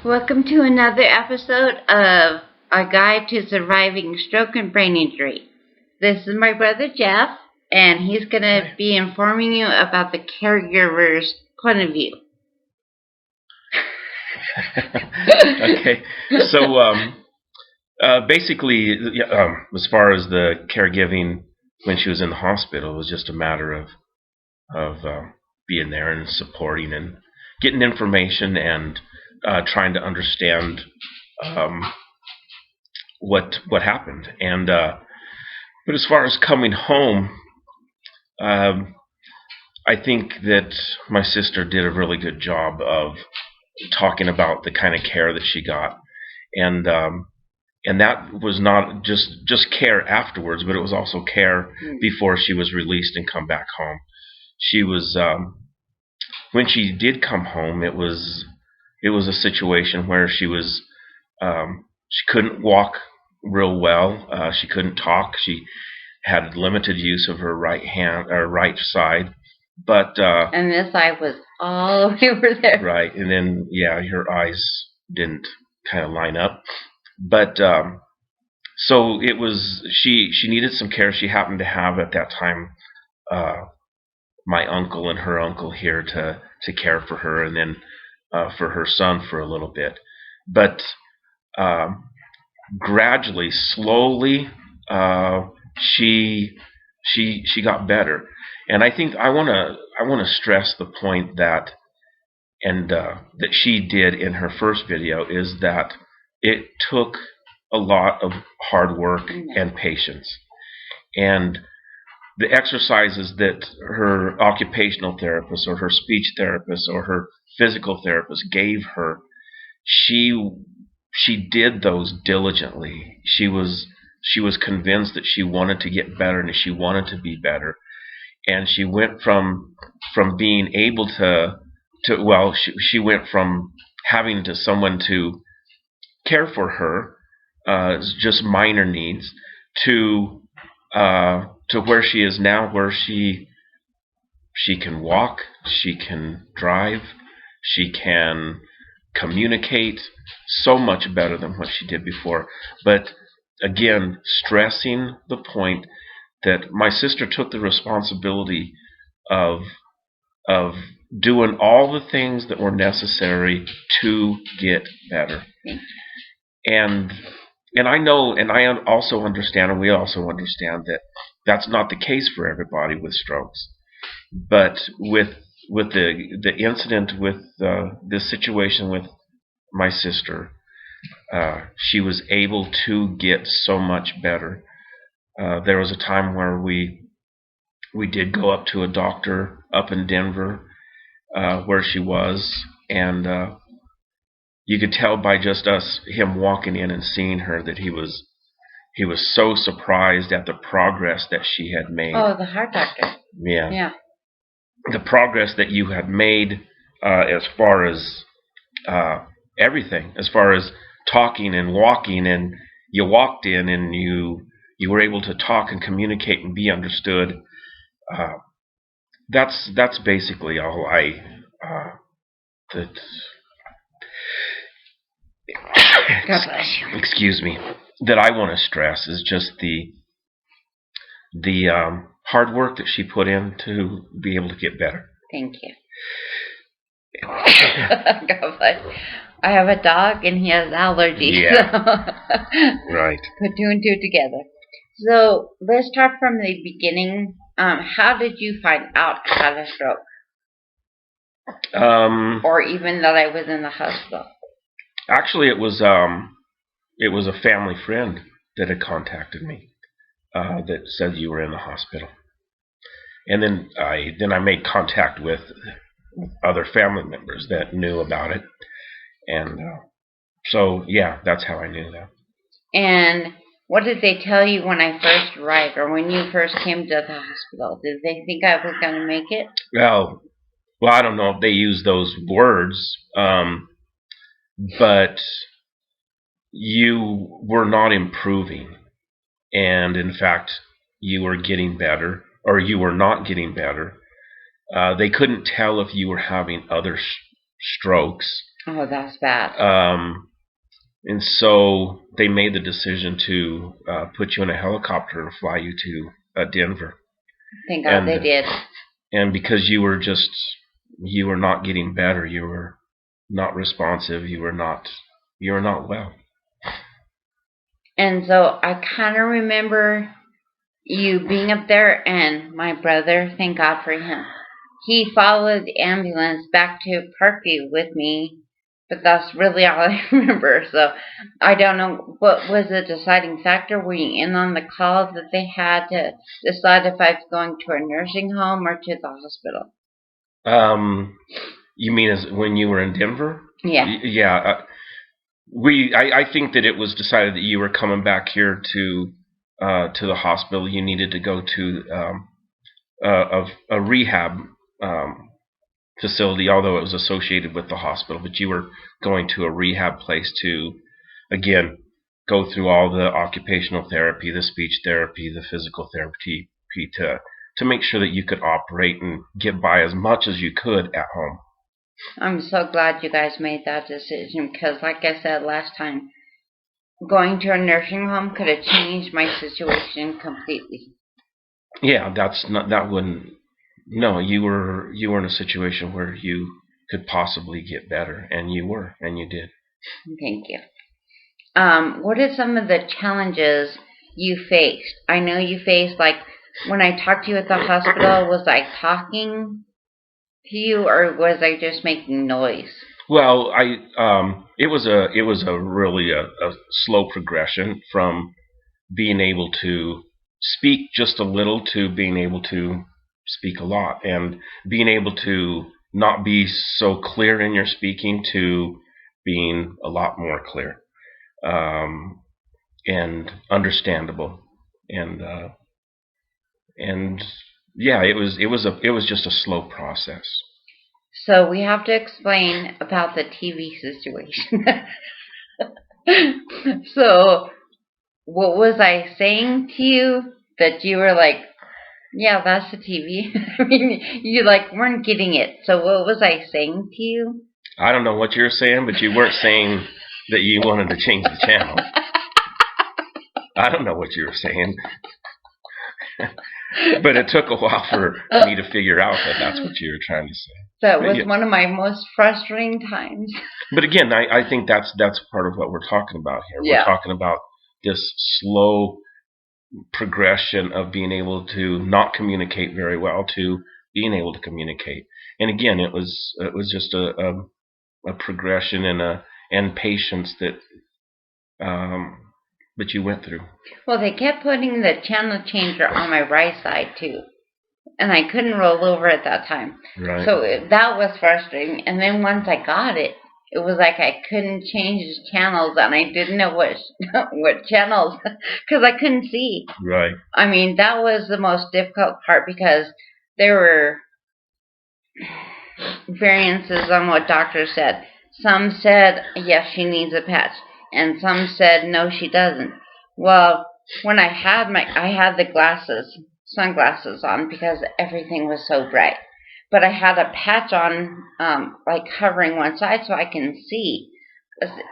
Welcome to another episode of Our Guide to Surviving Stroke and Brain Injury. This is my brother Jeff, and he's going to be informing you about the caregiver's point of view. Okay, so basically, as far as the caregiving when she was in the hospital, it was just a matter of being there and supporting and getting information and trying to understand what happened. And but as far as coming home, I think that my sister did a really good job of talking about the kind of care that she got, and that was not just care afterwards, but it was also care before she was released and come back home. She was when she did come home, it was a situation where she couldn't walk real well. She couldn't talk. She had limited use of her right side, but And this eye was all over there. right, and then her eyes didn't kind of line up. But so it was. She needed some care. She happened to have at that time my uncle and her uncle here to care for her, and then for her son for a little bit. But gradually, slowly, she got better. And I think I wanna stress the point that that she did in her first video is that it took a lot of hard work and patience. And the exercises that her occupational therapist or her speech therapist or her physical therapist gave her, she did those diligently. She was convinced that she wanted to get better and she wanted to be better. And she went from being able to she went from having someone to care for her, just minor needs, to where she is now, where she can walk, she can drive, she can communicate so much better than what she did before. But again, stressing the point that my sister took the responsibility of doing all the things that were necessary to get better. And I know, and I also understand, and we also understand that that's not the case for everybody with strokes. But with the incident, with this situation with my sister, she was able to get so much better. There was a time where we did go up to a doctor up in Denver, where she was, and you could tell by just him walking in and seeing her that he was so surprised at the progress that she had made. Oh, the heart doctor. Yeah. The progress that you had made, as far as everything, as far as talking and walking, and you walked in and you were able to talk and communicate and be understood. That's basically all that. God bless you. Excuse me. That I want to stress is just the hard work that she put in to be able to get better. Thank you. God bless. I have a dog and he has allergies. Yeah. So Right. put two and two together. So let's start from the beginning. How did you find out I had a stroke? Or even that I was in the hospital? Actually, it was a family friend that had contacted me, that said you were in the hospital, and then I made contact with other family members that knew about it, and so yeah, that's how I knew that. And what did they tell you when I first arrived, or when you first came to the hospital? Did they think I was going to make it? Well, I don't know if they used those words, but you were not improving, and in fact, you were getting better, or you were not getting better. They couldn't tell if you were having other strokes. Oh, that's bad. And so they made the decision to put you in a helicopter to fly you to Denver. Thank God they did. And because you were not getting better, you were not responsive, you were not well. And so I kind of remember you being up there, and my brother, thank God for him, he followed the ambulance back to Parkview with me, but that's really all I remember. So I don't know, what was the deciding factor? Were you in on the call that they had to decide if I was going to a nursing home or to the hospital? You mean as when you were in Denver? Yeah. Yeah. I think that it was decided that you were coming back here to the hospital. You needed to go to a rehab facility, although it was associated with the hospital. But you were going to a rehab place to, again, go through all the occupational therapy, the speech therapy, the physical therapy to make sure that you could operate and get by as much as you could at home. I'm so glad you guys made that decision because, like I said last time, going to a nursing home could have changed my situation completely. Yeah, that wouldn't. No, you were in a situation where you could possibly get better, and you were, and you did. Thank you. What are some of the challenges you faced? I know you faced, like, when I talked to you at the hospital, was I talking to you or was I just making noise? Well, it was a really a slow progression from being able to speak just a little to being able to speak a lot, and being able to not be so clear in your speaking to being a lot more clear, and understandable, and yeah, it was just a slow process. So we have to explain about the TV situation. So what was I saying to you that you were like, yeah, that's the TV? I mean, you like weren't getting it. So what was I saying to you? I don't know what you were saying, but you weren't saying that you wanted to change the channel. I don't know what you were saying. But it took a while for me to figure out that that's what you were trying to say. That was one of my most frustrating times. But again, I think that's part of what we're talking about here. Yeah. We're talking about this slow progression of being able to not communicate very well to being able to communicate. And again, it was just a progression and patience that you went through. Well, they kept putting the channel changer on my right side too, and I couldn't roll over at that time. Right. So that was frustrating. And then once I got it, it was like I couldn't change channels, and I didn't know what channels because I couldn't see. Right. I mean, that was the most difficult part because there were variances on what doctors said. Some said, yes, she needs a patch, and some said, no, she doesn't. Well, when I had the sunglasses on because everything was so bright. But I had a patch on, like covering one side so I can see,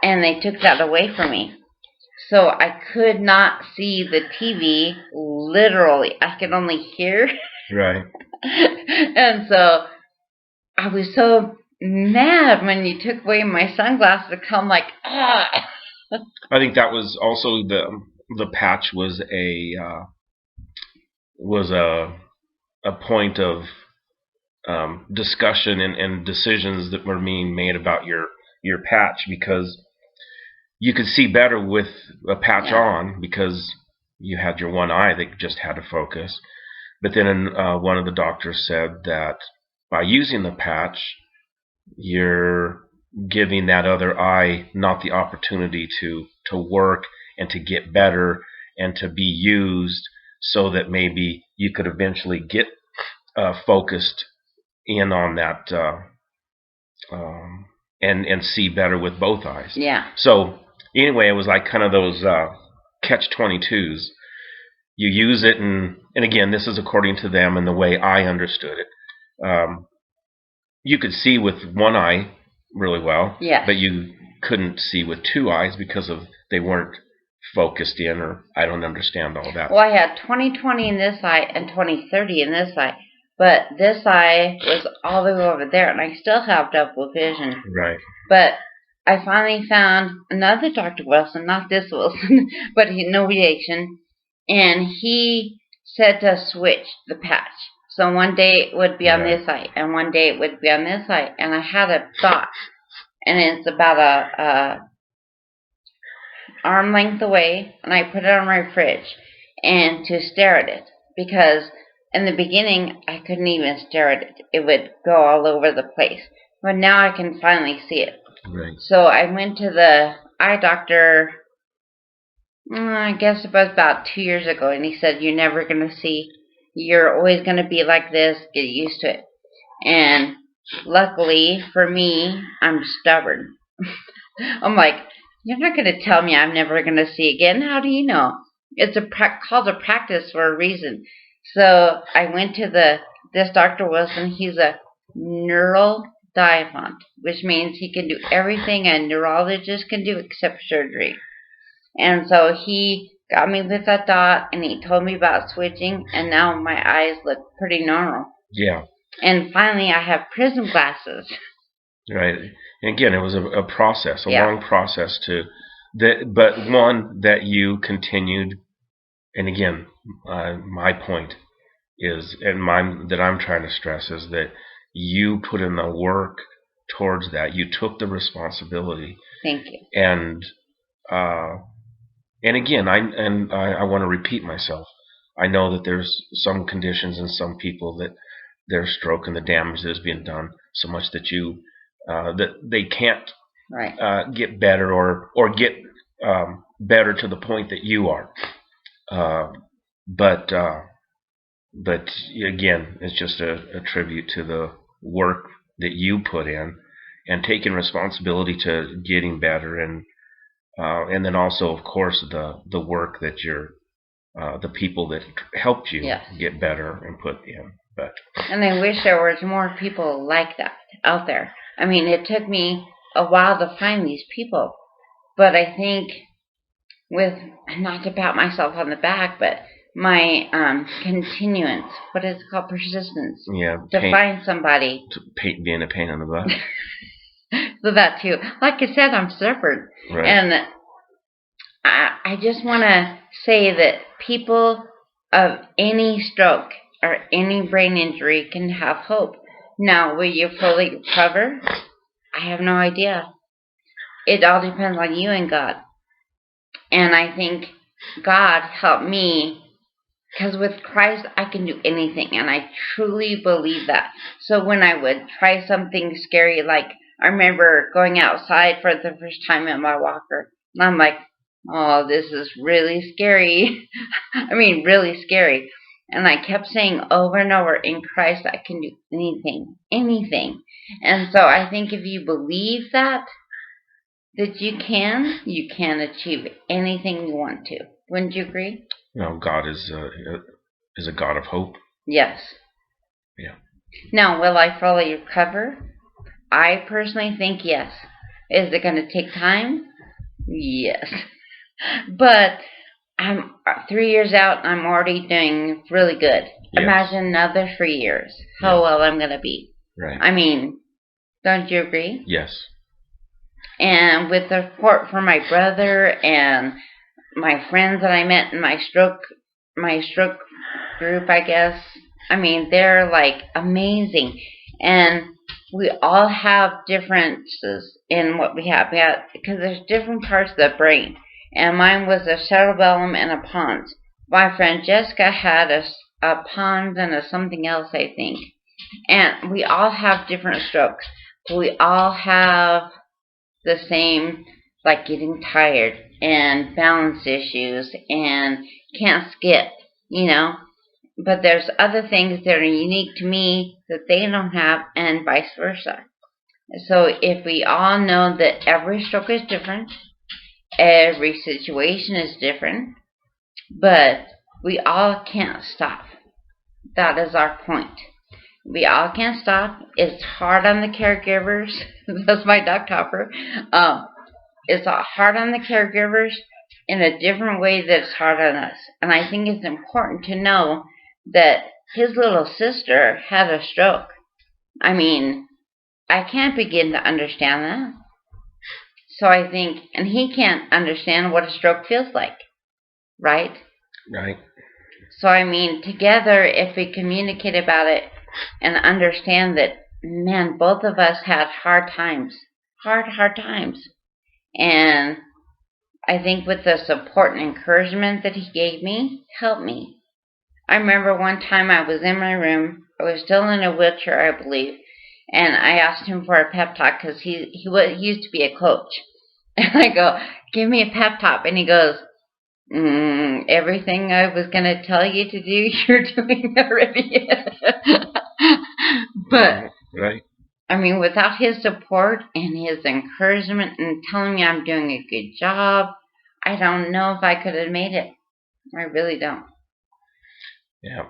and they took that away from me. So I could not see the TV, literally. I could only hear. Right. And so I was so mad when you took away my sunglasses to come like, ah. I think that was also the patch was a point of discussion and decisions that were being made about your patch, because you could see better with a patch on because you had your one eye that just had to focus. But then one of the doctors said that by using the patch, you're giving that other eye not the opportunity to work and to get better and to be used, so that maybe you could eventually get focused in on that and see better with both eyes. Yeah. So anyway, it was like kind of those catch-22s. You use it, and again, this is according to them and the way I understood it. You could see with one eye really well. Yes. But you couldn't see with two eyes because of they weren't focused in, or I don't understand all that. Well, I had 20/20 in this eye and 20/30 in this eye, but this eye was all the way over there, and I still have double vision. Right. But I finally found another Dr. Wilson, not this Wilson, but no relation, and he said to switch the patch. So one day it would be on this eye, and one day it would be on this eye, and I had a thought, and it's about a arm length away, and I put it on my fridge and to stare at it, because in the beginning I couldn't even stare at it. It would go all over the place. But now I can finally see it. Right. So I went to the eye doctor, I guess it was about 2 years ago, and he said, "You're never going to see. You're always going to be like this. Get used to it." And luckily for me, I'm stubborn. I'm like, "You're not going to tell me I'm never going to see again. How do you know?" It's called a practice for a reason. So I went to this Dr. Wilson. He's a neural diamond, which means he can do everything a neurologist can do except surgery. And so he got me with that dot, and he told me about switching, and now my eyes look pretty normal. Yeah. And finally, I have prism glasses. Right. And again, it was a process, a long process but one that you continued. And again, my point is, and that I'm trying to stress is that you put in the work towards that. You took the responsibility. Thank you. And again, I want to repeat myself. I know that there's some conditions in some people that their stroke and the damage that is being done so much that that they can't get better or get better to the point that you are. But again, it's just a tribute to the work that you put in and taking responsibility to getting better, and then also, of course, the work that the people that helped you get better and put in. And I wish there was more people like that out there. I mean, it took me a while to find these people, but I think not to pat myself on the back, but my continuance, what is it called, persistence, to find somebody. Being a pain in the butt. So that too. Like I said, I'm stubborn. Right. And I just want to say that people of any stroke or any brain injury can have hope. Now, will you fully recover? I have no idea. It all depends on you and God. And I think God helped me, because with Christ I can do anything, and I truly believe that. So when I would try something scary, like I remember going outside for the first time in my walker, and I'm like, "Oh, this is really scary." I mean, really scary. And I kept saying over and over, in Christ I can do anything, anything. And so I think if you believe that you can achieve anything you want to. Wouldn't you agree? No, God is a God of hope. Yes. Yeah. Now, will I fully recover? I personally think yes. Is it going to take time? Yes. But I'm 3 years out, and I'm already doing really good. Yes. Imagine another 3 years, how well I'm going to be. Right. I mean, don't you agree? Yes. And with the support from my brother and my friends that I met in my stroke group, I guess. I mean, they're like amazing. And we all have differences in what we have. Because there's different parts of the brain. And mine was a cerebellum and a pons. My friend Jessica had a pons and a something else, I think. And we all have different strokes. We all have the same, like getting tired and balance issues and can't skip, But there's other things that are unique to me that they don't have, and vice versa. So if we all know that every stroke is different, every situation is different, but we all can't stop. That is our point. We all can't stop. It's hard on the caregivers. That's my duck topper. It's hard on the caregivers in a different way that it's hard on us. And I think it's important to know that his little sister had a stroke. I mean, I can't begin to understand that. So I think, and he can't understand what a stroke feels like, right? Right. So I mean, together, if we communicate about it and understand that, man, both of us had hard times, hard times. And I think with the support and encouragement that he gave me, helped me. I remember one time I was in my room. I was still in a wheelchair, I believe, and I asked him for a pep talk because he used to be a coach. And I go, give me a pep talk. And he goes, everything I was going to tell you to do, you're doing already. But, right. I mean, without his support and his encouragement and telling me I'm doing a good job, I don't know if I could have made it. I really don't. Yeah.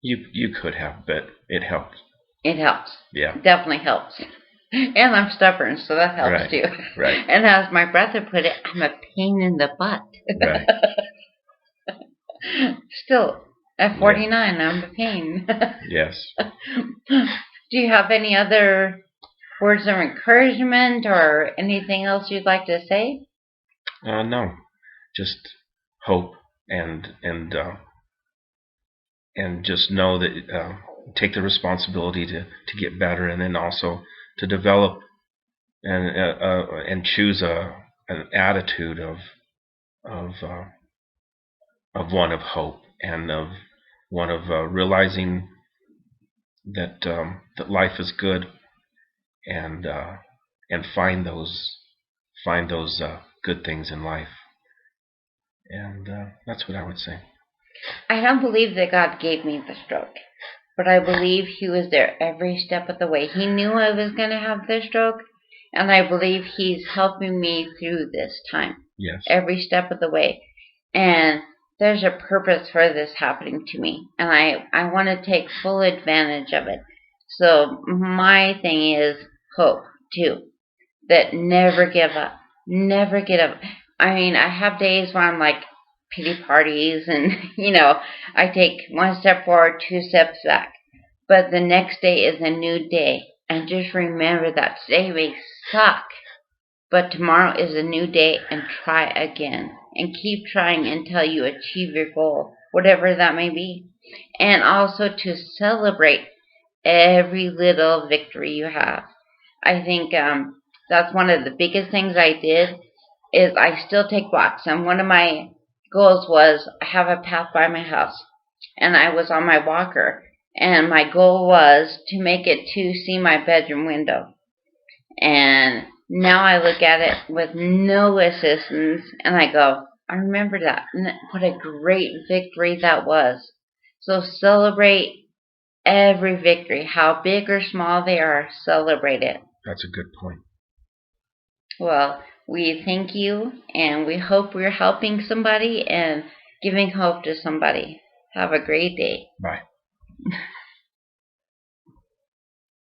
You could have, but it helped. It helps. Yeah. It definitely helps. And I'm stubborn, so that helps too. Right. And as my brother put it, I'm a pain in the butt. Right. Still, at 49, I'm a pain. Yes. Do you have any other words of encouragement or anything else you'd like to say? No, just hope and just know that take the responsibility to get better, and then also to develop and choose an attitude of one of hope and of one of realizing that that life is good, and find those good things in life, and that's what I would say. I don't believe that God gave me the stroke, but I believe He was there every step of the way. He knew I was going to have the stroke, and I believe He's helping me through this time. Yes. Every step of the way. And there's a purpose for this happening to me, and I want to take full advantage of it. So my thing is hope, too. That never give up. Never give up. I mean, I have days where I'm like, pity parties, and, I take one step forward, two steps back. But the next day is a new day. And just remember that today may suck, but tomorrow is a new day, and try again. And keep trying until you achieve your goal, whatever that may be. And also to celebrate every little victory you have. I think that's one of the biggest things I did is I still take walks. And one of my goals was I have a path by my house. And I was on my walker. And my goal was to make it to see my bedroom window. And now I look at it with no assistance, and I go, I remember that. And what a great victory that was. So celebrate every victory, how big or small they are, celebrate it. That's a good point. Well, we thank you, and we hope we're helping somebody and giving hope to somebody. Have a great day. Bye.